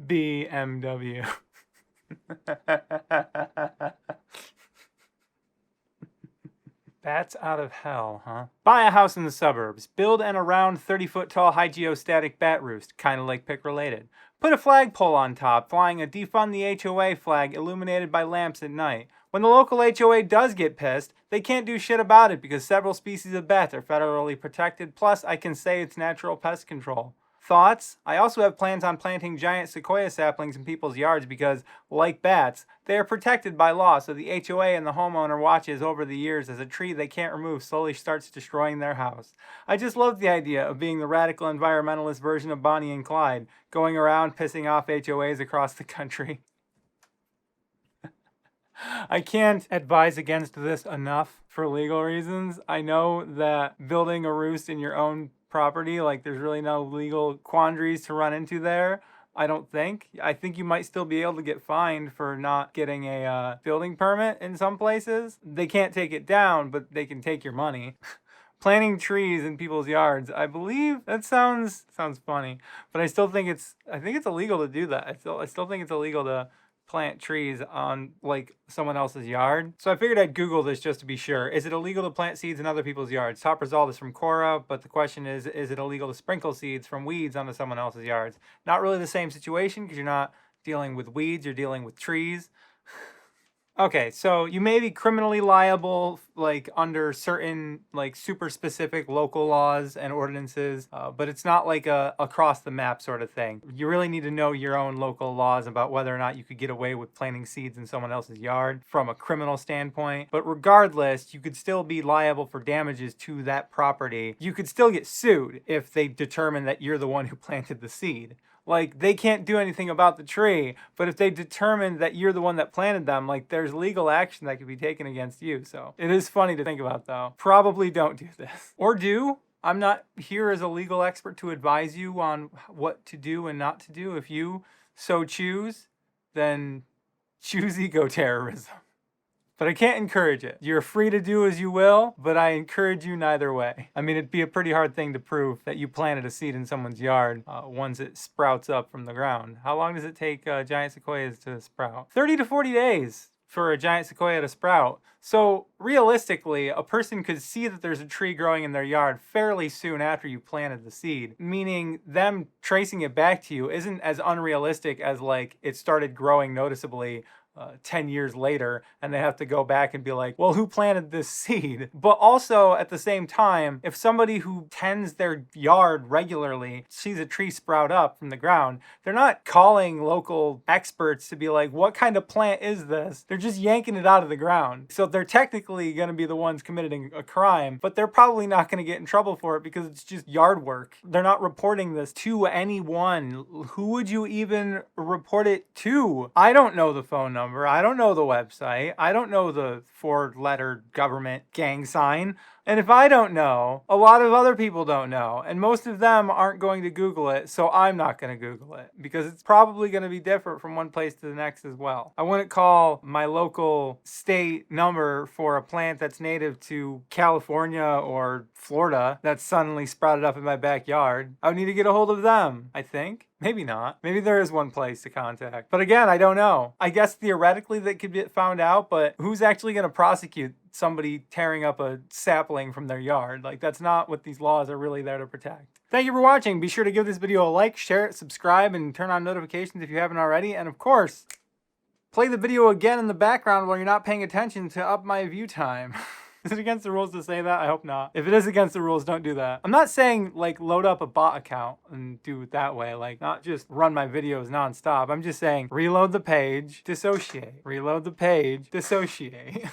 BMW. Bats out of hell, huh? Buy a house in the suburbs. Build an around 30-foot tall hygieostatic bat roost, kind of like pick related. Put a flagpole on top, flying a defund the HOA flag illuminated by lamps at night. When the local HOA does get pissed, they can't do shit about it because several species of bats are federally protected, plus I can say it's natural pest control. Thoughts? I also have plans on planting giant sequoia saplings in people's yards because, like bats, they are protected by law, so the HOA and the homeowner watches over the years as a tree they can't remove slowly starts destroying their house. I just love the idea of being the radical environmentalist version of Bonnie and Clyde, going around pissing off HOAs across the country. I can't advise against this enough for legal reasons. I know that building a roost in your own property, like there's really no legal quandaries to run into there. I don't think. I think you might still be able to get fined for not getting a building permit in some places. They can't take it down, but they can take your money. Planting trees in people's yards, I believe that sounds funny, but I think it's illegal to do that. I still think it's illegal to plant trees on like someone else's yard. So I figured I'd Google this just to be sure. Is it illegal to plant seeds in other people's yards? Top result is from Cora, but the question is it illegal to sprinkle seeds from weeds onto someone else's yards? Not really the same situation because you're not dealing with weeds, you're dealing with trees. Okay, so you may be criminally liable, like under certain, like super specific local laws and ordinances, but it's not like a across the map sort of thing. You really need to know your own local laws about whether or not you could get away with planting seeds in someone else's yard from a criminal standpoint. But regardless, you could still be liable for damages to that property. You could still get sued if they determine that you're the one who planted the seed. Like, they can't do anything about the tree, but if they determine that you're the one that planted them, like, there's legal action that could be taken against you. So it is funny to think about, though. Probably don't do this. Or do. I'm not here as a legal expert to advise you on what to do and not to do. If you so choose, then choose eco-terrorism. But I can't encourage it. You're free to do as you will, but I encourage you neither way. I mean, it'd be a pretty hard thing to prove that you planted a seed in someone's yard once it sprouts up from the ground. How long does it take giant sequoias to sprout? 30 to 40 days for a giant sequoia to sprout. So realistically, a person could see that there's a tree growing in their yard fairly soon after you planted the seed, meaning them tracing it back to you isn't as unrealistic as like it started growing noticeably 10 years later and they have to go back and be like, well, who planted this seed? But also at the same time, if somebody who tends their yard regularly sees a tree sprout up from the ground, they're not calling local experts to be like, what kind of plant is this? They're just yanking it out of the ground. So they're technically going to be the ones committing a crime, but they're probably not going to get in trouble for it because it's just yard work. They're not reporting this to anyone. Who would you even report it to? I don't know the phone number. I don't know the website. I don't know the 4-letter government gang sign. And if I don't know, a lot of other people don't know. And most of them aren't going to Google it, so I'm not going to Google it. Because it's probably going to be different from one place to the next as well. I wouldn't call my local state number for a plant that's native to California or Florida that's suddenly sprouted up in my backyard. I would need to get a hold of them, I think. Maybe not. Maybe there is one place to contact. But again, I don't know. I guess theoretically that could get found out, but who's actually going to prosecute somebody tearing up a sapling from their yard? Like, that's not what these laws are really there to protect. Thank you for watching. Be sure to give this video a like, share it, subscribe, and turn on notifications if you haven't already. And of course, play the video again in the background while you're not paying attention to up my view time. Is it against the rules to say that? I hope not. If it is against the rules, don't do that. I'm not saying like load up a bot account and do it that way. Like not just run my videos nonstop. I'm just saying reload the page, dissociate. Reload the page, dissociate.